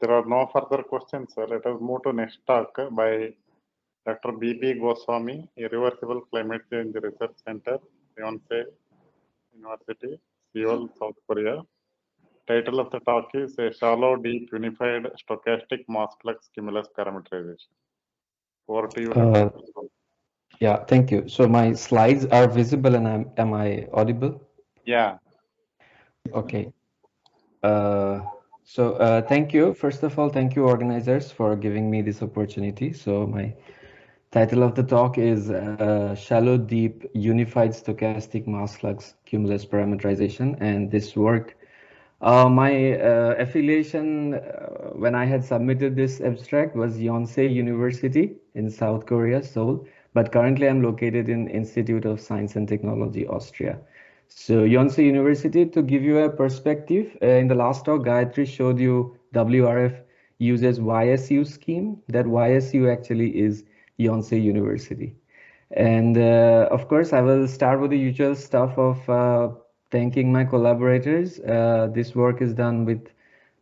there are no further questions, let us move to next talk by Dr. B.B. Goswami, Irreversible Climate Change Research Center, Yonsei University, Seoul, South Korea. Title of the talk is a Shallow, Deep, Unified Stochastic Mass Flux Cumulus Parameterization. Over to you, Dr. Goswami. Yeah, thank you. So my slides are visible and am I audible? Yeah. Okay. Thank you. First of all, thank you organizers for giving me this opportunity. So my title of the talk is Shallow, Deep, Unified Stochastic Mass Flux Cumulus Parameterization. And this work, my affiliation when I had submitted this abstract was Yonsei University in South Korea, Seoul. But currently I'm located in Institute of Science and Technology, Austria. So Yonsei University, to give you a perspective, in the last talk, Gayatri showed you WRF uses YSU scheme. That YSU actually is Yonsei University. And of course, I will start with the usual stuff of thanking my collaborators. This work is done with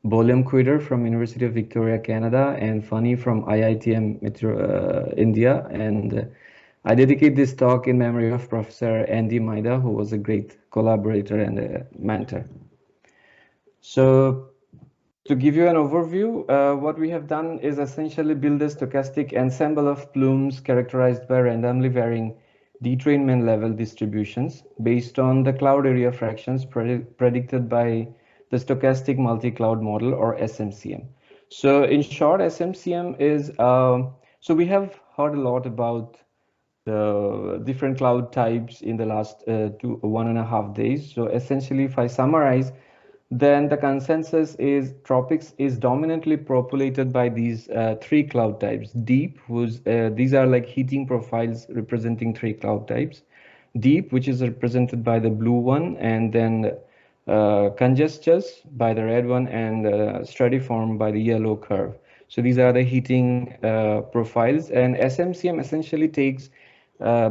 Bolem Quitter from University of Victoria, Canada, and Funny from IITM India. And I dedicate this talk in memory of Professor Andy Maida, who was a great collaborator and a mentor. So to give you an overview, what we have done is essentially build a stochastic ensemble of plumes characterized by randomly varying detrainment level distributions based on the cloud area fractions predicted by the stochastic multi-cloud model, or SMCM. So in short, SMCM is, so we have heard a lot about the different cloud types in the last 1.5 days. So essentially, if I summarize, then the consensus is tropics is dominantly populated by these three cloud types. Deep, these are like heating profiles representing three cloud types. Deep, which is represented by the blue one, and then congestus by the red one, and stratiform by the yellow curve. So these are the heating profiles, and SMCM essentially takes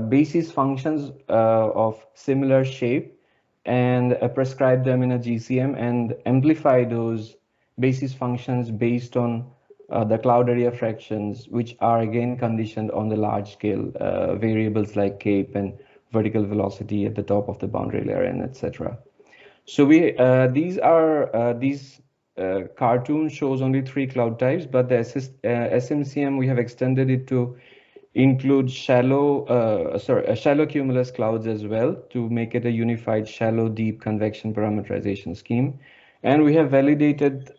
basis functions of similar shape and prescribe them in a GCM and amplify those basis functions based on the cloud area fractions, which are again conditioned on the large scale variables like CAPE and vertical velocity at the top of the boundary layer, and etc. So these cartoon shows only three cloud types, but the SMCM, we have extended it to include shallow cumulus clouds as well, to make it a unified shallow deep convection parameterization scheme. And we have validated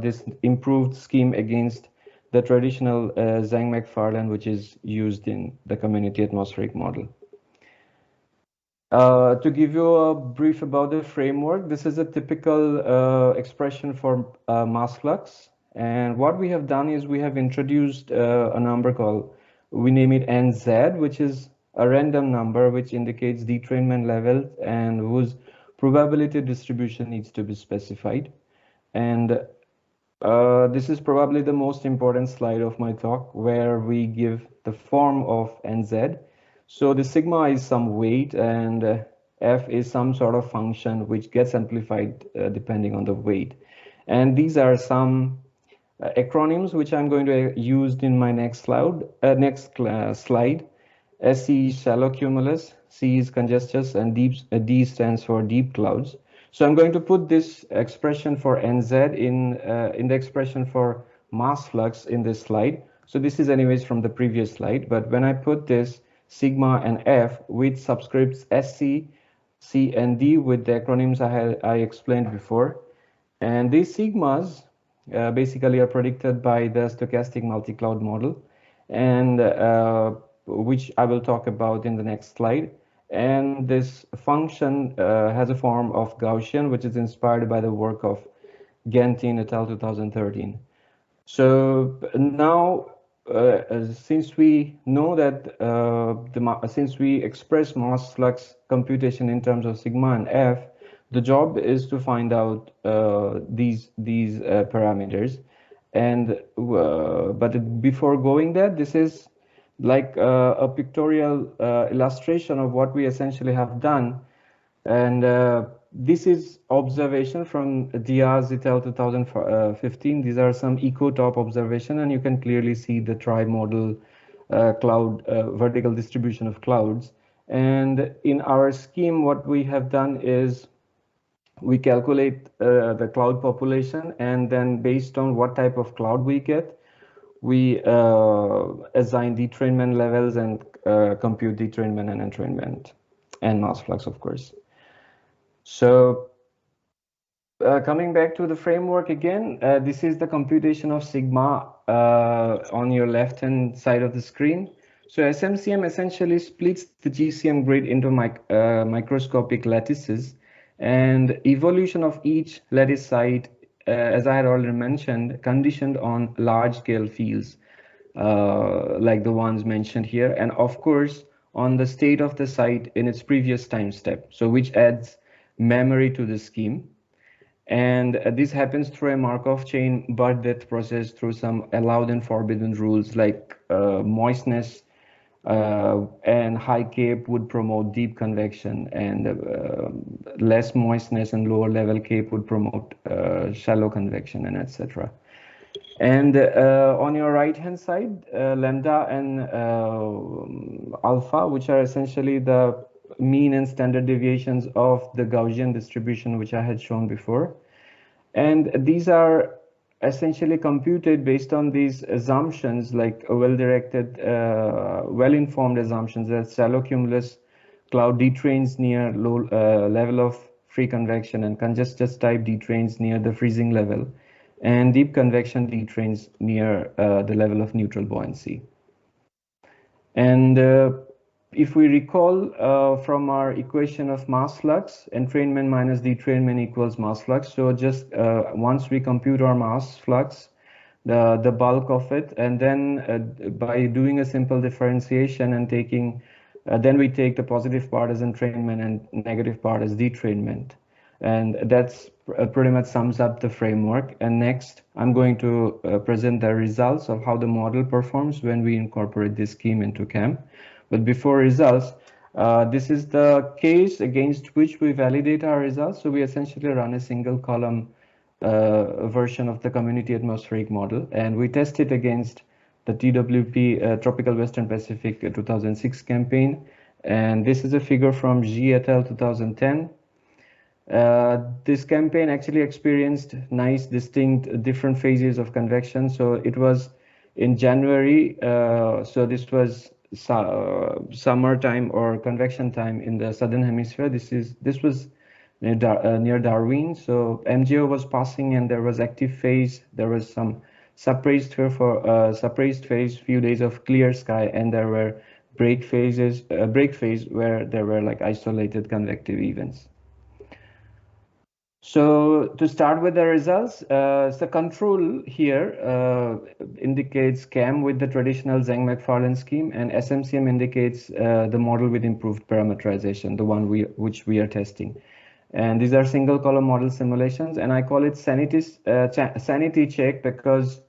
this improved scheme against the traditional Zhang-McFarlane, which is used in the community atmospheric model. To give you a brief about the framework, this is a typical expression for mass flux. And what we have done is we have introduced a number called, we name it NZ, which is a random number which indicates detrainment level and whose probability distribution needs to be specified. And this is probably the most important slide of my talk, where we give the form of NZ. So the sigma is some weight, and f is some sort of function which gets amplified depending on the weight. And these are some acronyms which I'm going to use in my next slide. SC is shallow cumulus, C is congestus, and D stands for deep clouds. So I'm going to put this expression for NZ in the expression for mass flux in this slide. So this is anyways from the previous slide, but when I put this sigma and F with subscripts SC, C, and D with the acronyms I explained before, and these sigmas basically are predicted by the stochastic multi-cloud model, and which I will talk about in the next slide. And this function has a form of Gaussian, which is inspired by the work of Gentin et al. 2013. So now, since we know that since we express mass flux computation in terms of sigma and F, the job is to find out these parameters. And but before going there, this is like a pictorial illustration of what we essentially have done. And This is observation from Diaz et al. 2015. These are some eco-top observation, and you can clearly see the tri-modal cloud vertical distribution of clouds. And in our scheme, what we have done is we calculate the cloud population, and then based on what type of cloud we get, we assign detrainment levels and compute detrainment and entrainment and mass flux, of course. So coming back to the framework again, this is the computation of sigma on your left-hand side of the screen. So SMCM essentially splits the GCM grid into microscopic lattices, and evolution of each lattice site, as I had already mentioned, conditioned on large-scale fields like the ones mentioned here, and of course on the state of the site in its previous time step, so which adds memory to the scheme. And this happens through a Markov chain Bidyut process through some allowed and forbidden rules like moistness and high cape would promote deep convection, and less moistness and lower level cape would promote shallow convection, and etc. And on your right hand side, lambda and alpha, which are essentially the mean and standard deviations of the Gaussian distribution, which I had shown before. And these are essentially computed based on these assumptions, like well-directed, well-informed assumptions that shallow cumulus cloud detrains near low level of free convection, and congested type detrains near the freezing level, and deep convection detrains near the level of neutral buoyancy. And if we recall from our equation of mass flux, entrainment minus detrainment equals mass flux. So just once we compute our mass flux, the bulk of it, and then by doing a simple differentiation and taking, then we take the positive part as entrainment and negative part as detrainment. And that's pretty much sums up the framework. And next, I'm going to present the results of how the model performs when we incorporate this scheme into CAM. But before results, this is the case against which we validate our results. So we essentially run a single column version of the community atmospheric model, and we test it against the TWP Tropical Western Pacific 2006 campaign. And this is a figure from G et al. 2010. This campaign actually experienced nice, distinct, different phases of convection. So it was in January. So this was summer time or convection time in the southern hemisphere. This was near Darwin. So MJO was passing, and there was active phase. There was some suppressed phase, few days of clear sky, and there were break phase where there were like isolated convective events. So to start with the results, the control here indicates CAM with the traditional Zhang-McFarlane scheme, and SMCM indicates the model with improved parameterization, the one which we are testing. And these are single column model simulations, and I call it sanity check because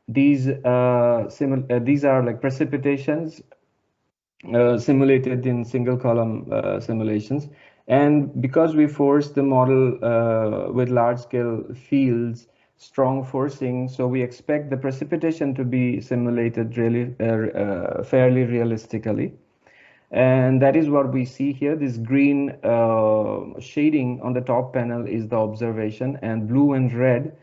these are like precipitations simulated in single column simulations. And because we force the model with large scale fields, strong forcing, so we expect the precipitation to be simulated really fairly realistically. And that is what we see here. This green shading on the top panel is the observation, and blue and red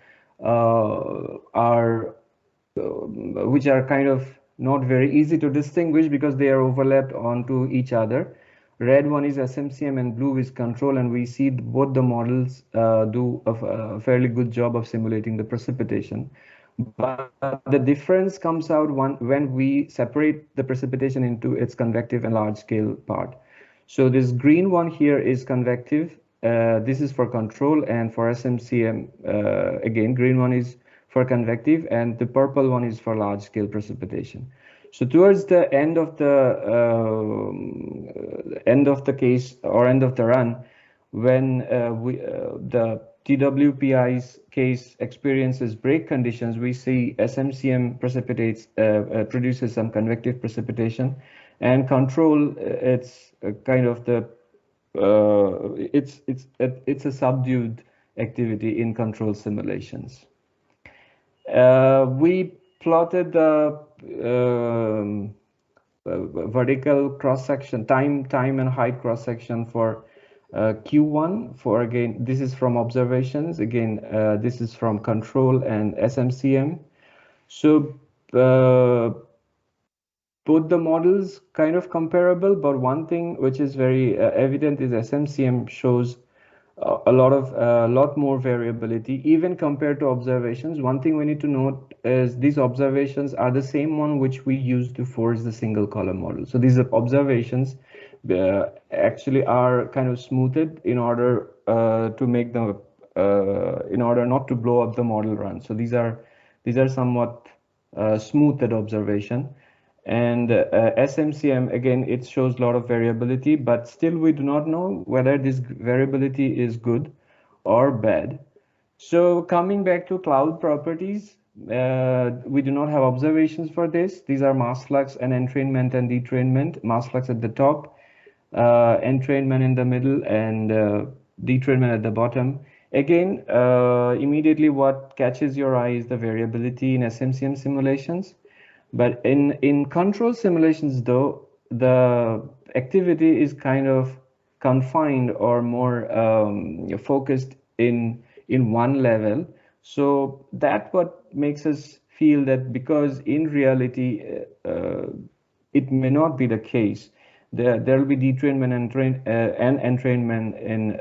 which are kind of not very easy to distinguish because they are overlapped onto each other. Red one is SMCM and blue is control, and we see both the models do a fairly good job of simulating the precipitation. But the difference comes out when we separate the precipitation into its convective and large scale part. So this green one here is convective. This is for control, and for SMCM, again, green one is for convective, and the purple one is for large scale precipitation. So towards the end of the case or end of the run, when the TWPI's case experiences break conditions, we see SMCM produces some convective precipitation, and control it's kind of the it's a subdued activity in control simulations. We plotted the vertical cross section, time and height cross section for Q1. For again, this is from observations. Again, this is from control and SMCM. So both the models kind of comparable, but one thing which is very evident is SMCM shows a lot more variability even compared to observations. One thing we need to note is these observations are the same one which we use to force the single column model. So these observations actually are kind of smoothed in order to make the in order not to blow up the model run. So these are somewhat smoothed observation. And SMCM, again, it shows a lot of variability, but still we do not know whether this variability is good or bad. So coming back to cloud properties, we do not have observations for this. These are mass flux and entrainment and detrainment. Mass flux at the top, entrainment in the middle, and detrainment at the bottom. Again, immediately what catches your eye is the variability in SMCM simulations. But in control simulations, though, the activity is kind of confined or more focused in one level. So that what makes us feel that because in reality it may not be the case. There will be detrainment and entrainment in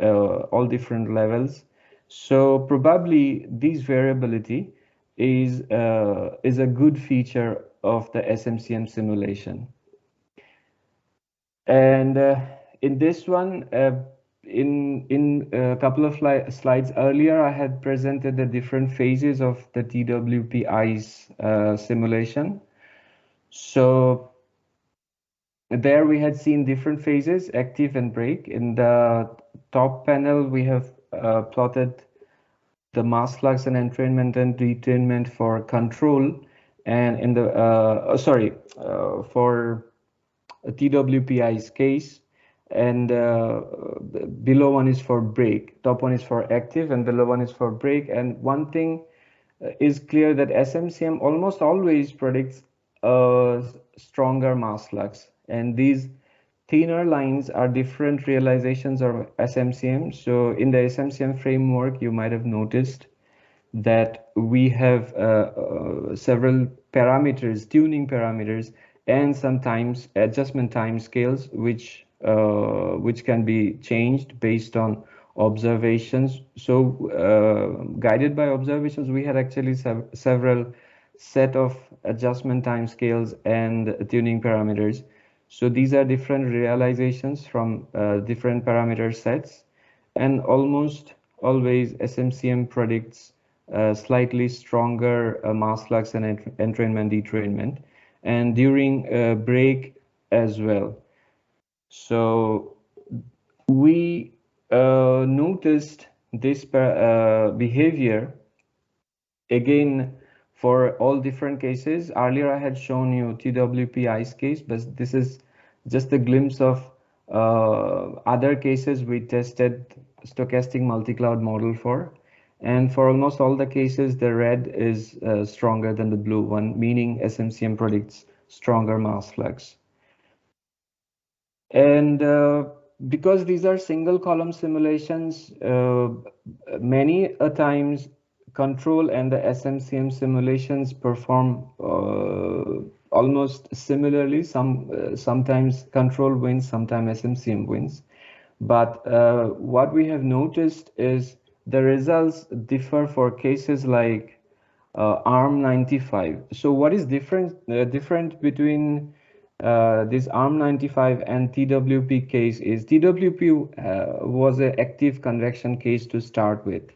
all different levels. So probably this variability is a good feature of the SMCM simulation. And in this one, in a couple of slides earlier, I had presented the different phases of the TWPI's simulation. So there we had seen different phases, active and break. In the top panel, we have plotted the mass flux and entrainment and detrainment for control, and in the for TWPI's case, and below one is for break, top one is for active, and below one is for break. And one thing is clear that SMCM almost always predicts a stronger mass flux, and these thinner lines are different realizations of SMCM. So in the SMCM framework, you might have noticed that we have several parameters, tuning parameters, and sometimes adjustment time scales, which can be changed based on observations. So guided by observations, we had actually several set of adjustment time scales and tuning parameters. So these are different realizations from different parameter sets, and almost always SMCM predicts slightly stronger mass flux and entrainment detrainment, and during break as well. So we noticed this behavior again for all different cases. Earlier I had shown you TWPI's case, but this is just a glimpse of other cases we tested stochastic multi-cloud model for. And for almost all the cases, the red is stronger than the blue one, meaning SMCM predicts stronger mass flux. And because these are single column simulations, many a times control and the SMCM simulations perform almost similarly. Sometimes control wins, sometimes SMCM wins. But what we have noticed is the results differ for cases like ARM95. So what is different between this ARM95 and TWP case is TWP was an active convection case to start with.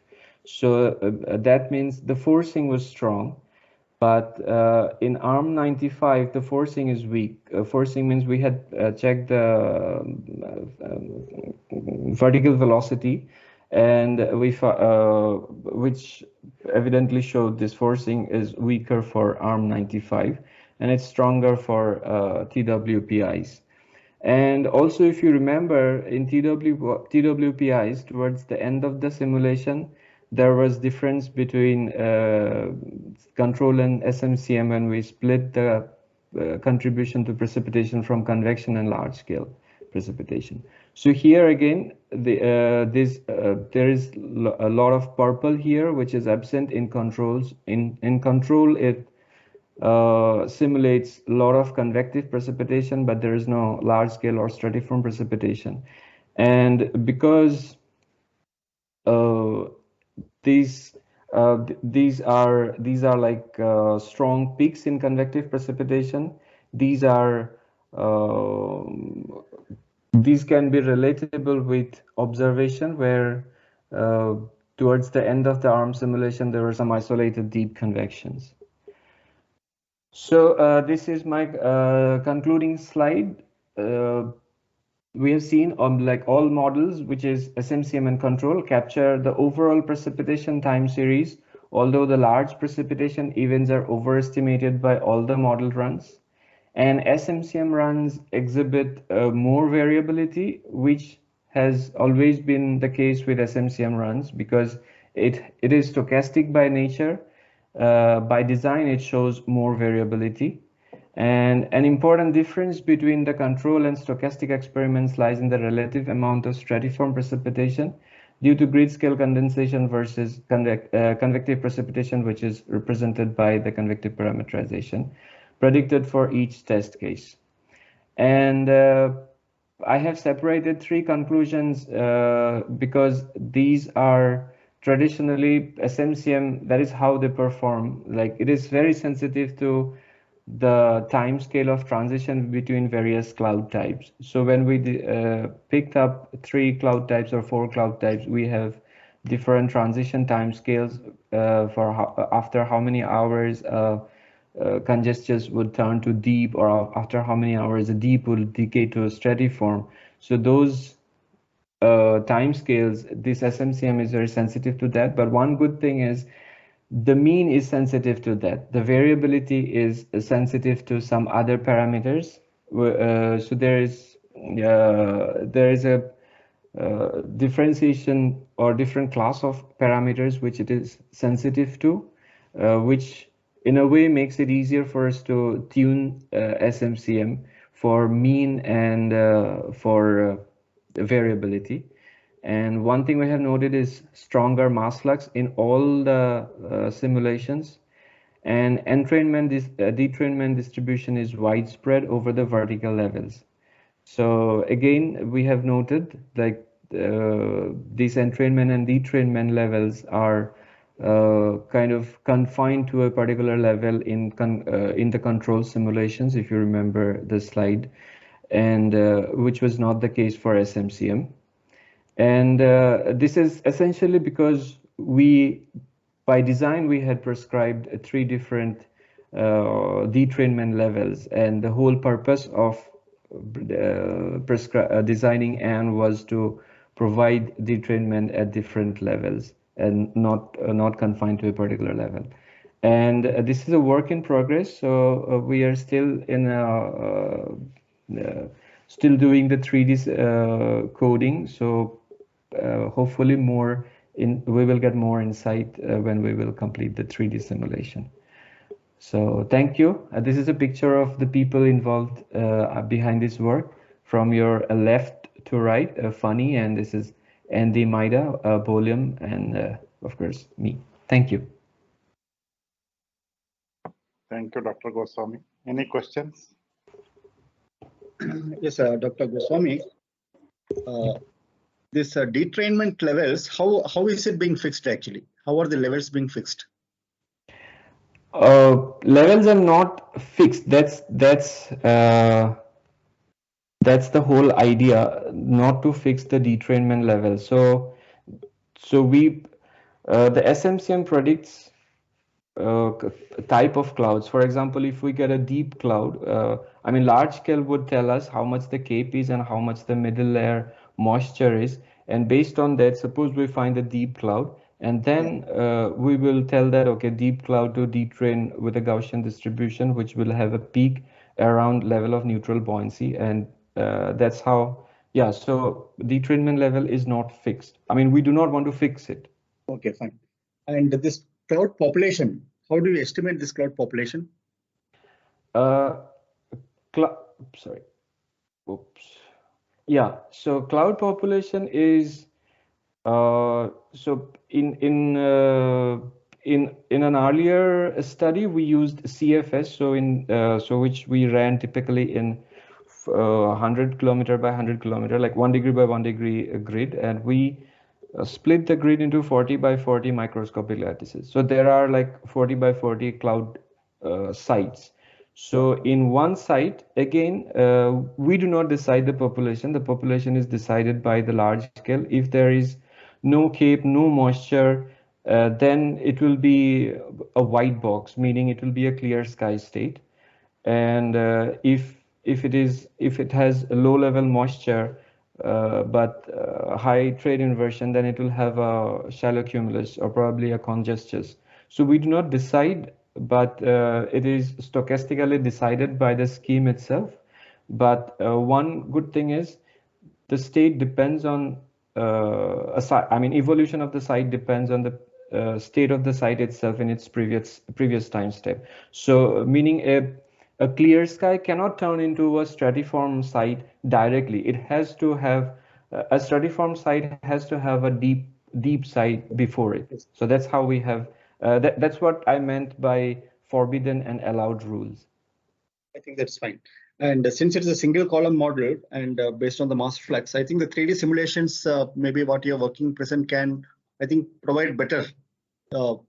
So that means the forcing was strong. But in ARM95, the forcing is weak. Forcing means we had checked the vertical velocity, and which evidently showed this forcing is weaker for ARM95, and it's stronger for TWPIs. And also, if you remember, in TWPIs, towards the end of the simulation, there was difference between control and SMCM when we split the contribution to precipitation from convection and large scale precipitation. So here again, there is a lot of purple here, which is absent in controls. In control, it simulates a lot of convective precipitation, but there is no large scale or stratiform precipitation. And because uh, these these are like strong peaks in convective precipitation, these are these can be relatable with observation where uh, towards the end of the arm simulation there were some isolated deep convections. So this is my concluding slide. Uh, we have seen like all models, which is SMCM and control, capture the overall precipitation time series, although the large precipitation events are overestimated by all the model runs. And SMCM runs exhibit more variability, which has always been the case with SMCM runs because it is stochastic by nature. By design, it shows more variability. And an important difference between the control and stochastic experiments lies in the relative amount of stratiform precipitation due to grid scale condensation versus convective precipitation, which is represented by the convective parameterization predicted for each test case. And I have separated three conclusions because these are traditionally SMCM, that is how they perform. Like it is very sensitive to the time scale of transition between various cloud types. So when we picked up 3 cloud types or 4 cloud types, we have different transition time scales for after how many hours congestions would turn to deep, or after how many hours a deep will decay to a stratiform. So those time scales, this SMCM is very sensitive to that. But one good thing is the mean is sensitive to that. The variability is sensitive to some other parameters. So there is a differentiation or different class of parameters which it is sensitive to, which in a way makes it easier for us to tune SMCM for mean and for variability. And one thing we have noted is stronger mass flux in all the simulations, and detrainment distribution is widespread over the vertical levels. So again, we have noted like these entrainment and detrainment levels are kind of confined to a particular level in the control simulations, if you remember the slide, and which was not the case for SMCM. And this is essentially because by design, we had prescribed 3 different detrainment levels, and the whole purpose of designing AN was to provide detrainment at different levels and not confined to a particular level. And this is a work in progress, so we are still in still doing the 3D coding. So hopefully we will get more insight when we will complete the 3D simulation. So thank you. This is a picture of the people involved behind this work from your left to right, Funny, and this is Andy Maida, Bolium, and of course me. Thank you. Thank you, Dr. Goswami. Any questions? Yes, Dr. Goswami. This detrainment levels, how is it being fixed actually? How are the levels being fixed? Levels are not fixed. That's the whole idea, not to fix the detrainment level. So the SMCM predicts type of clouds. For example, if we get a deep cloud, I mean, large scale would tell us how much the cape is and how much the middle layer moisture is. And based on that, suppose we find a deep cloud, and then we will tell that, okay, deep cloud to detrain with a Gaussian distribution, which will have a peak around level of neutral buoyancy. And That's how, yeah, so detrainment level is not fixed. I mean, we do not want to fix it. Okay, fine. And this cloud population, how do you estimate this cloud population? Uh, Sorry. Oops. Yeah, so cloud population is so in an earlier study we used CFS, so which we ran typically in 100 kilometer by 100 kilometer, like 1 degree by 1 degree grid, and we split the grid into 40 by 40 microscopic lattices. So there are like 40 by 40 cloud sites. So in one site, again, we do not decide the population. The population is decided by the large scale. If there is no cape, no moisture, then it will be a white box, meaning it will be a clear sky state. And if it has a low level moisture but high trade inversion, then it will have a shallow cumulus or probably a congestus. So we do not decide, but it is stochastically decided by the scheme itself. But one good thing is the state depends on a site. I mean, evolution of the site depends on the state of the site itself in its previous time step. So, meaning a clear sky cannot turn into a stratiform site directly. It has to have a stratiform site has to have a deep site before it. Yes. So that's how we have. That's what I meant by forbidden and allowed rules. I think that's fine. And since it's a single column model and based on the mass flux, I think the 3D simulations, maybe what you're working present can, I think, provide better.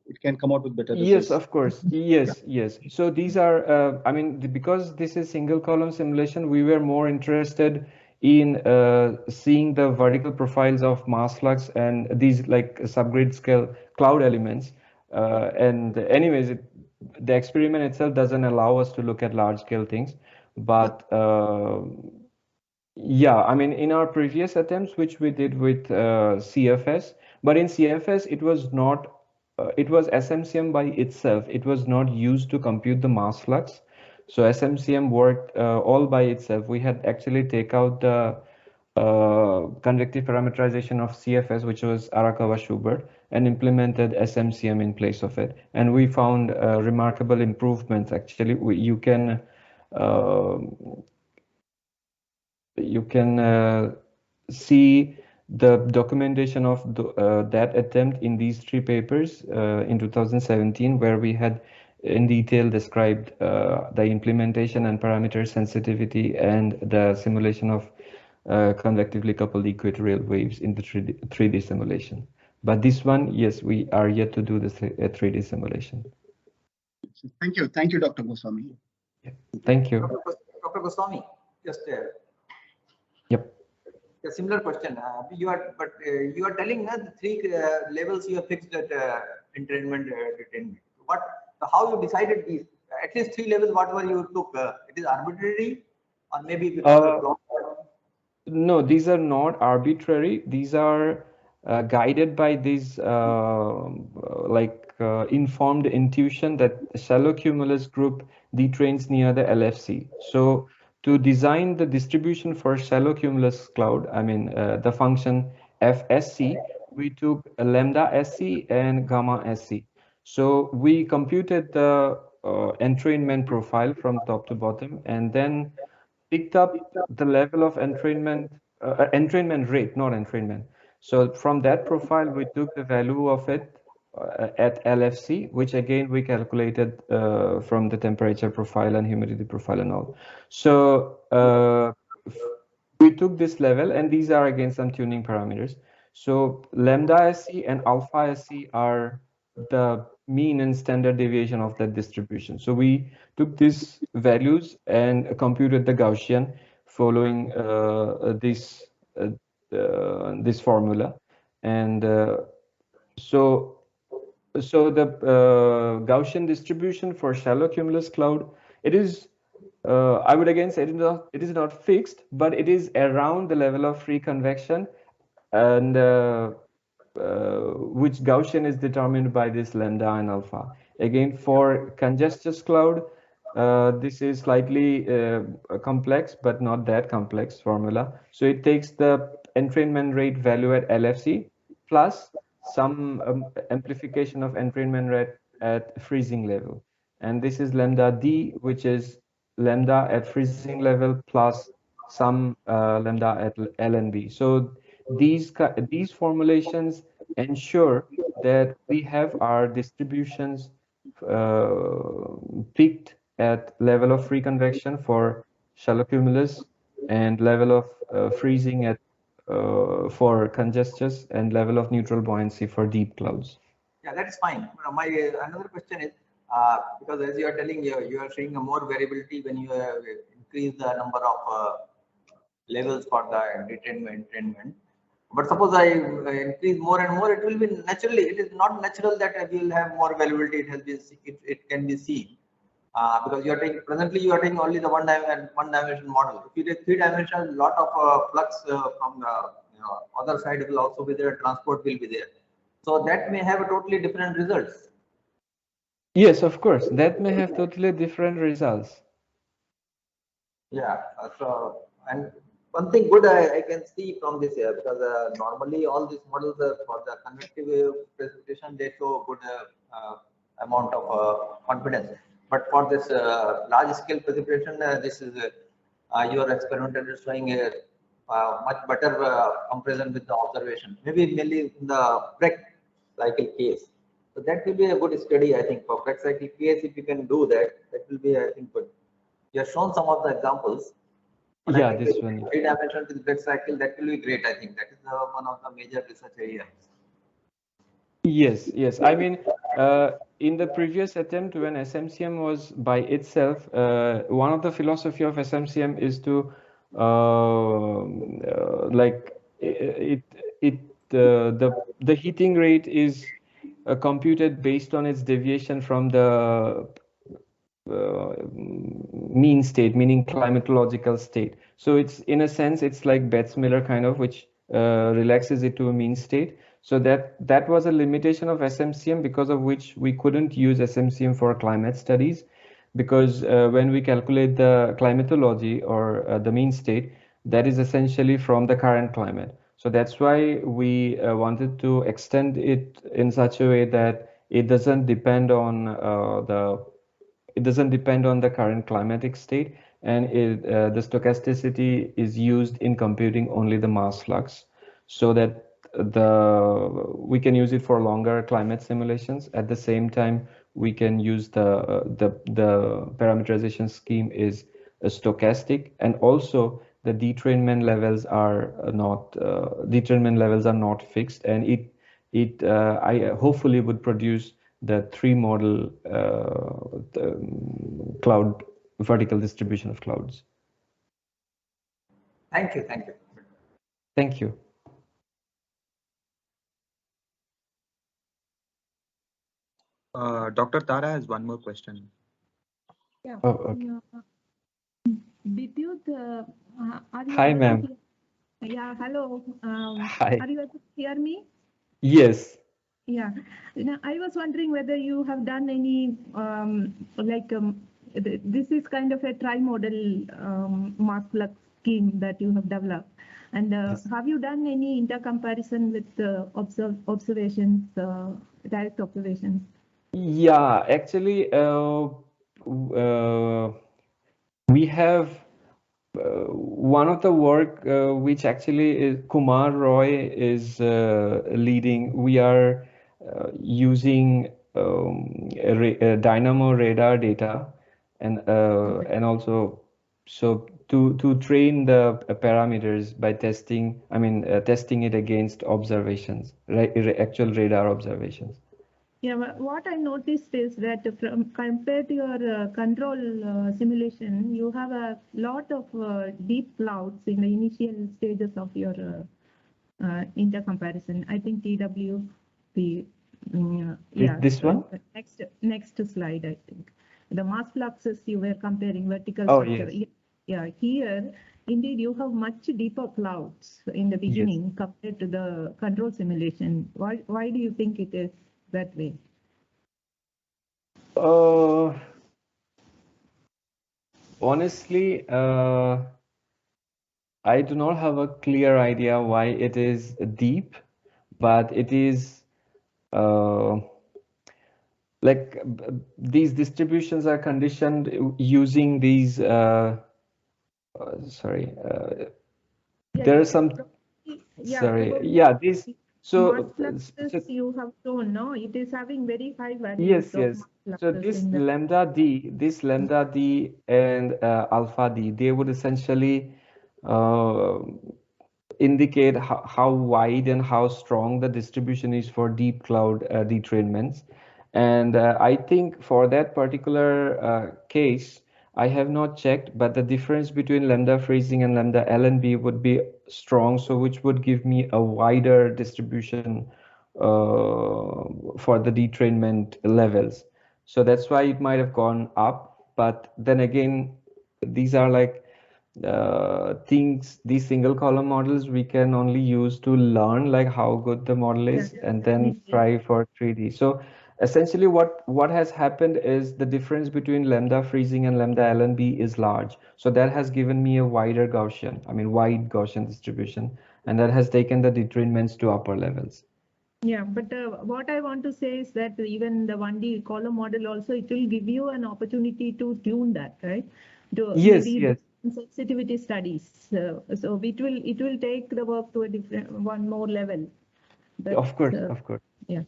It can come out with better Yes, results. of course. Yes. So these are, I mean, because this is single column simulation, we were more interested in seeing the vertical profiles of mass flux and these like subgrid scale cloud elements. And anyways, the experiment itself doesn't allow us to look at large scale things, but yeah, I mean, in our previous attempts, which we did with CFS, but in CFS, it was not, it was SMCM by itself. It was not used to compute the mass flux. So SMCM worked all by itself. We had actually take out the convective parameterization of CFS, which was Arakawa-Schubert, and implemented SMCM in place of it. And we found remarkable improvements. Actually, uh, you can see the documentation of that attempt in these three papers in 2017, where we had in detail described the implementation and parameter sensitivity and the simulation of convectively coupled equatorial waves in the 3D simulation. But this one, yes, we are yet to do the 3D simulation. Thank you, Dr. Goswami. Yeah. Thank you. Dr. Goswami, just Yep. a similar question. You are telling the three levels you have fixed at entrainment, detainment. How you decided these? At least three levels. Whatever you took, it is arbitrary, or maybe because of No, these are not arbitrary. These are guided by this informed intuition that shallow cumulus group detrains near the LFC. So to design the distribution for shallow cumulus cloud, I mean the function FSC, we took lambda SC and gamma SC. So we computed the entrainment profile from top to bottom, and then picked up the level of entrainment rate, not entrainment. So from that profile, we took the value of it at LFC, which again we calculated from the temperature profile and humidity profile and all. So we took this level, and these are again some tuning parameters. So lambda SC and alpha SC are the mean and standard deviation of that distribution. So we took these values and computed the Gaussian following this formula, and so the Gaussian distribution for shallow cumulus cloud, it is I would again say it is not fixed, but it is around the level of free convection, and which Gaussian is determined by this lambda and alpha. Again, for congestus cloud, This is slightly complex, but not that complex formula. So it takes the entrainment rate value at LFC plus some amplification of entrainment rate at freezing level. And this is lambda D, which is lambda at freezing level plus some lambda at LNB. So these formulations ensure that we have our distributions peaked at level of free convection for shallow cumulus and level of freezing at for congestus and level of neutral buoyancy for deep clouds. Yeah, that is fine. My another question is because as you are telling, you are seeing a more variability when you increase the number of levels for the entrainment. But suppose I increase more and more, it will be naturally. It is not natural that we will have more variability. It can be seen because you are taking presently you are taking only the one dimension model. If you take 3 dimensional, lot of flux from the other side will also be there. Transport will be there. So that may have a totally different results. Yes, of course, that may have totally different results. Yeah. So and one thing good I can see from this here, because normally all these models for the convective precipitation they show good amount of confidence. But for this large scale precipitation, this is your experimental is showing a much better comparison with the observation. Maybe mainly in the Breck cycle case. So that will be a good study, I think, for Breck cycle case. If you can do that, that will be, I think, good. You have shown some of the examples. But Yeah, I think this one. 3-dimensional with Breck cycle, that will be great. I think that is one of the major research areas. Yes, yes. I mean, in the previous attempt when SMCM was by itself, one of the philosophy of SMCM is to like the heating rate is computed based on its deviation from the mean state, meaning climatological state. So it's in a sense it's like Betz-Miller kind of, which relaxes it to a mean state. So that was a limitation of SMCM, because of which we couldn't use SMCM for climate studies, because when we calculate the climatology or the mean state, that is essentially from the current climate. So that's why we wanted to extend it in such a way that it doesn't depend on the current climatic state, and the stochasticity is used in computing only the mass flux, so that we can use it for longer climate simulations. At the same time, we can use the parameterization scheme is stochastic, and also the detrainment levels are not fixed, and I hopefully would produce the 3 model cloud vertical distribution of clouds. Thank you. Thank you. Thank you. Dr. Tara has one more question. Yeah. Oh, okay. Bidyut, are you Hi, able ma'am. to Yeah, hello. Hi. Are you able to hear me? Yes. Yeah. Now, I was wondering whether you have done any, this is kind of a tri-model mass flux scheme that you have developed. And Yes. have you done any intercomparison with observations, direct observations? Yeah, actually, we have one of the work which actually is Kumar Roy is leading. We are using dynamo radar data, and also so to train the parameters by testing. I mean, testing it against observations, actual radar observations. Yeah, what I noticed is that compared to your control simulation, you have a lot of deep clouds in the initial stages of your intercomparison. I think TWP. This one? Next slide, I think. The mass fluxes you were comparing vertical Oh, structure. yes. Yeah, here, indeed, you have much deeper clouds in the beginning compared to the control simulation. Why do you think it is that way? Honestly, I do not have a clear idea why it is deep, but it is uh, like these distributions are conditioned using these sorry there are some sorry probably yeah these mass so fluxes you have shown, no? It is having very high values yes, of yes. mass So fluxes this in the. lambda d, and alpha d, they would essentially uh, indicate how wide and how strong the distribution is for deep cloud detrainments. And I think for that particular case, I have not checked, but the difference between lambda freezing and lambda LNB would be strong, so which would give me a wider distribution for the detrainment levels. So that's why it might have gone up. But then again, these are like things, these single column models we can only use to learn like how good the model is and then try for 3D. So essentially what has happened is the difference between lambda freezing and lambda LNB is large. So that has given me a wider Gaussian, I mean wide Gaussian distribution, and that has taken the detrainments to upper levels. Yeah, but what I want to say is that even the 1D column model also, it will give you an opportunity to tune that, right? To Yes, maybe yes. do sensitivity studies. So it will take the work to a different one more level. But, Of course, of course. Yeah.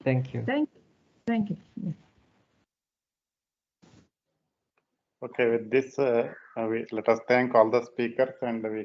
Thank you. Thank you. Thank you. Yeah. Okay, with this, let us thank all the speakers and we